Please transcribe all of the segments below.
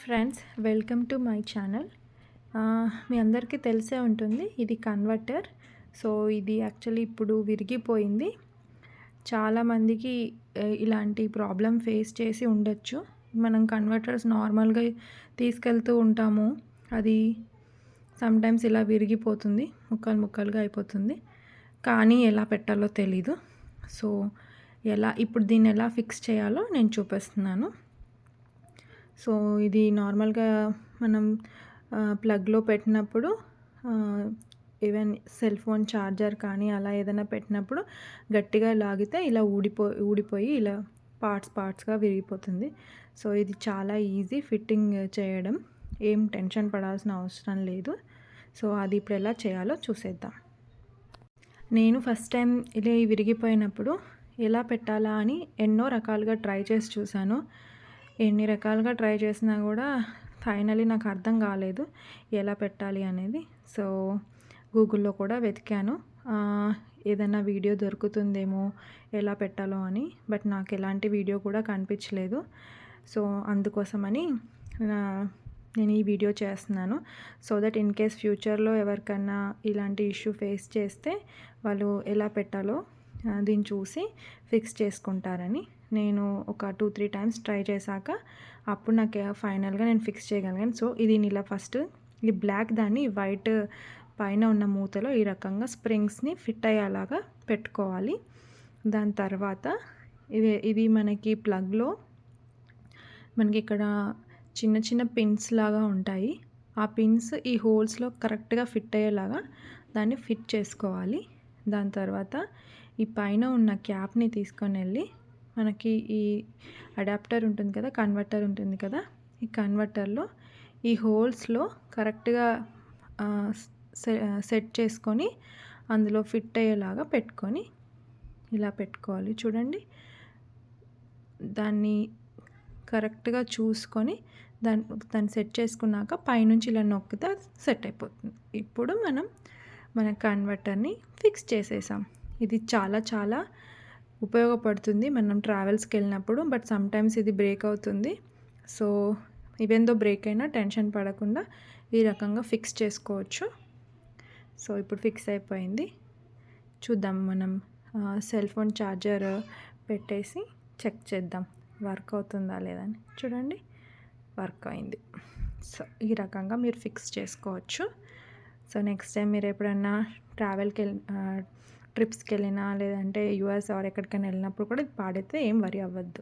Friends, welcome to my channel. మీ అందరికీ తెలిసే ఉంటుంది, ఇది కన్వర్టర్. సో ఇది యాక్చువల్లీ ఇప్పుడు విరిగిపోయింది. చాలామందికి ఇలాంటి ప్రాబ్లం ఫేస్ చేసి ఉండొచ్చు. మనం కన్వర్టర్స్ నార్మల్గా తీసుకెళ్తూ ఉంటాము, అది సమ్టైమ్స్ ఇలా విరిగిపోతుంది, ముక్కలు ముక్కలుగా అయిపోతుంది. కానీ ఎలా పెట్టాలో తెలీదు. సో ఇప్పుడు దీన్ని ఎలా ఫిక్స్ చేయాలో నేను చూపిస్తున్నాను. సో ఇది నార్మల్గా మనం ప్లగ్లో పెట్టినప్పుడు, ఈవెన్ సెల్ ఫోన్ ఛార్జర్ కానీ అలా ఏదైనా పెట్టినప్పుడు గట్టిగా లాగితే ఇలా ఊడిపోయి ఇలా పార్ట్స్గా విరిగిపోతుంది. సో ఇది చాలా ఈజీ ఫిట్టింగ్ చేయడం, ఏం టెన్షన్ పడాల్సిన అవసరం లేదు. సో అది ఇప్పుడు ఎలా చేయాలో చూసేద్దాం. నేను ఫస్ట్ టైం ఇలా విరిగిపోయినప్పుడు ఎలా పెట్టాలా అని ఎన్నో రకాలుగా ట్రై చేసి చూశాను. ఎన్ని రకాలుగా ట్రై చేసినా కూడా ఫైనలీ నాకు అర్థం కాలేదు ఎలా పెట్టాలి అనేది. సో గూగుల్లో కూడా వెతికాను, ఏదైనా వీడియో దొరుకుతుందేమో ఎలా పెట్టాలో అని. బట్ నాకు ఎలాంటి వీడియో కూడా కనిపించలేదు. సో అందుకోసమని నేను ఈ వీడియో చేస్తున్నాను. సో దట్ ఇన్ కేస్ ఫ్యూచర్లో ఎవరికన్నా ఇలాంటి ఇష్యూ ఫేస్ చేస్తే వాళ్ళు ఎలా పెట్టాలో దీన్ని చూసి ఫిక్స్ చేసుకుంటారని. నేను ఒక 2-3 టైమ్స్ ట్రై చేశాక అప్పుడు నాకు ఫైనల్గా నేను ఫిక్స్ చేయగలిగాను. సో ఇది ఇలా ఫస్ట్ ఈ బ్లాక్ దాన్ని వైట్ పైన ఉన్న మూతలో ఈ రకంగా స్ప్రింగ్స్ని ఫిట్ అయ్యేలాగా పెట్టుకోవాలి. దాని తర్వాత ఇది మనకి ప్లగ్లో మనకి ఇక్కడ చిన్న చిన్న పిన్స్ లాగా ఉంటాయి. ఆ పిన్స్ ఈ హోల్స్లో కరెక్ట్గా ఫిట్ అయ్యేలాగా దాన్ని ఫిట్ చేసుకోవాలి. దాని తర్వాత ఈ పైన ఉన్న క్యాప్ని తీసుకొని వెళ్ళి మనకి ఈ అడాప్టర్ ఉంటుంది కదా, కన్వర్టర్ ఉంటుంది కదా, ఈ కన్వర్టర్లో ఈ హోల్స్లో కరెక్ట్గా సెట్ చేసుకొని అందులో ఫిట్ అయ్యేలాగా పెట్టుకొని ఇలా పెట్టుకోవాలి. చూడండి, దాన్ని కరెక్ట్గా చూసుకొని దాన్ని సెట్ చేసుకున్నాక పైనుంచి ఇలా నొక్కితే సెట్ అయిపోతుంది. ఇప్పుడు మన కన్వర్టర్ని ఫిక్స్ చేసేసాం. ఇది చాలా చాలా ఉపయోగపడుతుంది మనం ట్రావెల్స్కి వెళ్ళినప్పుడు. బట్ సమ్టైమ్స్ ఇది బ్రేక్ అవుతుంది. సో ఈవెన్ దో బ్రేక్ అయినా టెన్షన్ పడకుండా ఈ రకంగా ఫిక్స్ చేసుకోవచ్చు. సో ఇప్పుడు ఫిక్స్ అయిపోయింది. చూద్దాం, మనం సెల్ ఫోన్ ఛార్జర్ పెట్టేసి చెక్ చేద్దాం వర్క్ అవుతుందా లేదని. చూడండి, వర్క్ అయింది. సో ఈ రకంగా మీరు ఫిక్స్ చేసుకోవచ్చు. సో నెక్స్ట్ టైం మీరు ఎప్పుడన్నా ట్రిప్స్కి వెళ్ళినా లేదంటే యూఎస్ ఆర్ ఎక్కడికైనా వెళ్ళినప్పుడు కూడా ఇది పాడైతే ఏం వరి అవ్వద్దు,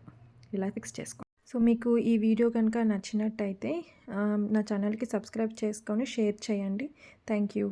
ఇలా ఫిక్స్ చేసుకో. సో మీకు ఈ వీడియో కనుక నచ్చినట్టయితే నా ఛానల్కి సబ్స్క్రైబ్ చేసుకొని షేర్ చేయండి. Thank you.